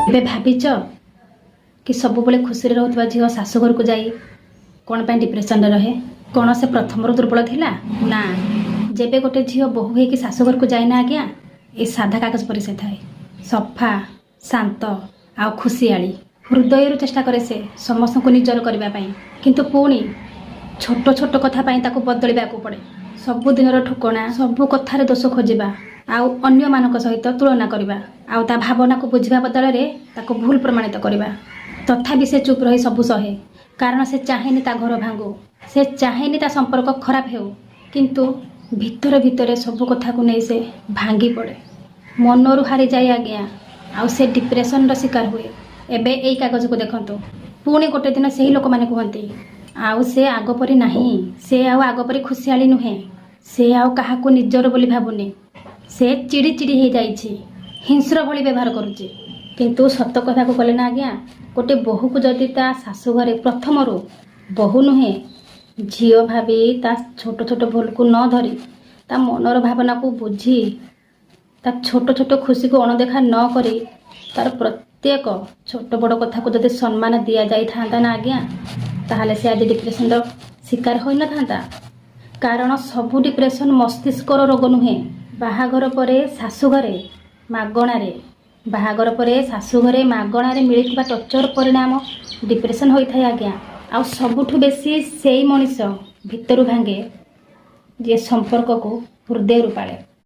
ଏବେ ଭାବିଛ कि ସବୁବେଳେ ଖୁସିରେ ରହୁଥିବା ଝିଅ ଶାଶୁଘରକୁ ଯାଇ କ'ଣ ପାଇଁ ଡିପ୍ରେସନରେ ରହେ? କ'ଣ ସେ ପ୍ରଥମରୁ ଦୁର୍ବଳ ଥିଲା? ନା, ଯେବେ ଗୋଟେ ଝିଅ ବୋହୂ ହେଇକି ଶାଶୁଘରକୁ ଯାଇନା ଆଜ୍ଞା, ଏ ସାଧା କାଗଜ ପରି ସେ ଥାଏ। ସଫା, ଶାନ୍ତ ଆଉ ଖୁସିଆଳି। ହୃଦୟରୁ ଚେଷ୍ଟା କରେ ସେ ସମସ୍ତଙ୍କୁ ନିଜର କରିବା ପାଇଁ, କିନ୍ତୁ ପୁଣି ଛୋଟ ଛୋଟ କଥା ପାଇଁ ତାକୁ ବଦଳିବାକୁ ପଡ଼େ। ସବୁଦିନର ଠିକଣା, ସବୁ କଥାରେ ଦୋଷ ଖୋଜିବା ଆଉ ଅନ୍ୟମାନଙ୍କ ସହିତ ତୁଳନା କରିବା ଆଉ ତା ଭାବନାକୁ ବୁଝିବା ବଦଳରେ ତାକୁ ଭୁଲ ପ୍ରମାଣିତ କରିବା। ତଥାପି ସେ ଚୁପ୍ ରହି ସବୁ ସହେ, କାରଣ ସେ ଚାହେଁନି ତା ଘର ଭାଙ୍ଗୁ, ସେ ଚାହେଁନି ତା ସମ୍ପର୍କ ଖରାପ ହେଉ। କିନ୍ତୁ ଭିତରେ ଭିତରେ ସବୁ କଥାକୁ ନେଇ ସେ ଭାଙ୍ଗି ପଡ଼େ, ମନରୁ ହାରିଯାଏ ଆଜ୍ଞା, ଆଉ ସେ ଡିପ୍ରେସନର ଶିକାର ହୁଏ। ଏବେ ଏଇ କାଗଜକୁ ଦେଖନ୍ତୁ। ପୁଣି ଗୋଟେ ଦିନ ସେହି ଲୋକମାନେ କୁହନ୍ତି ଆଉ ସେ ଆଗ ପରି ନାହିଁ, ସେ ଆଉ ଆଗ ପରି ଖୁସିଆଳି ନୁହେଁ, ସେ ଆଉ କାହାକୁ ନିଜର ବୋଲି ଭାବୁନି, ସେ ଚିଡ଼ି ଚିଡ଼ି ହେଇଯାଇଛି, ହିଂସ୍ର ଭଳି ବ୍ୟବହାର କରୁଛି। କିନ୍ତୁ ସତ କଥାକୁ କଲେ ନା ଆଜ୍ଞା, ଗୋଟେ ବୋହୂକୁ ଯଦି ତା ଶାଶୁଘରେ ପ୍ରଥମରୁ ବୋହୂ ନୁହେଁ ଝିଅ ଭାବି ତା ଛୋଟ ଛୋଟ ଭୁଲକୁ ନ ଧରି ତା ମନର ଭାବନାକୁ ବୁଝି ତା ଛୋଟ ଛୋଟ ଖୁସିକୁ ଅଣଦେଖା ନ କରି ତାର ପ୍ରତ୍ୟେକ ଛୋଟ ବଡ଼ କଥାକୁ ଯଦି ସମ୍ମାନ ଦିଆଯାଇଥାନ୍ତା ନା ଆଜ୍ଞା, ତାହେଲେ ସେ ଆଜି ଡିପ୍ରେସନର ଶିକାର ହୋଇନଥାନ୍ତା। କାରଣ ସବୁ ଡିପ୍ରେସନ ମସ୍ତିଷ୍କର ରୋଗ ନୁହେଁ। ବାହାଘର ପରେ ଶାଶୁଘରେ ମାଗଣାରେ ମିଳିଥିବା ଟର୍ଚର ପରିଣାମ ଡିପ୍ରେସନ ହୋଇଥାଏ ଆଜ୍ଞା। ଆଉ ସବୁଠୁ ବେଶୀ ସେଇ ମଣିଷ ଭିତରୁ ଭାଙ୍ଗେ ଯିଏ ସମ୍ପର୍କକୁ ହୃଦୟରୁ ପାଳେ।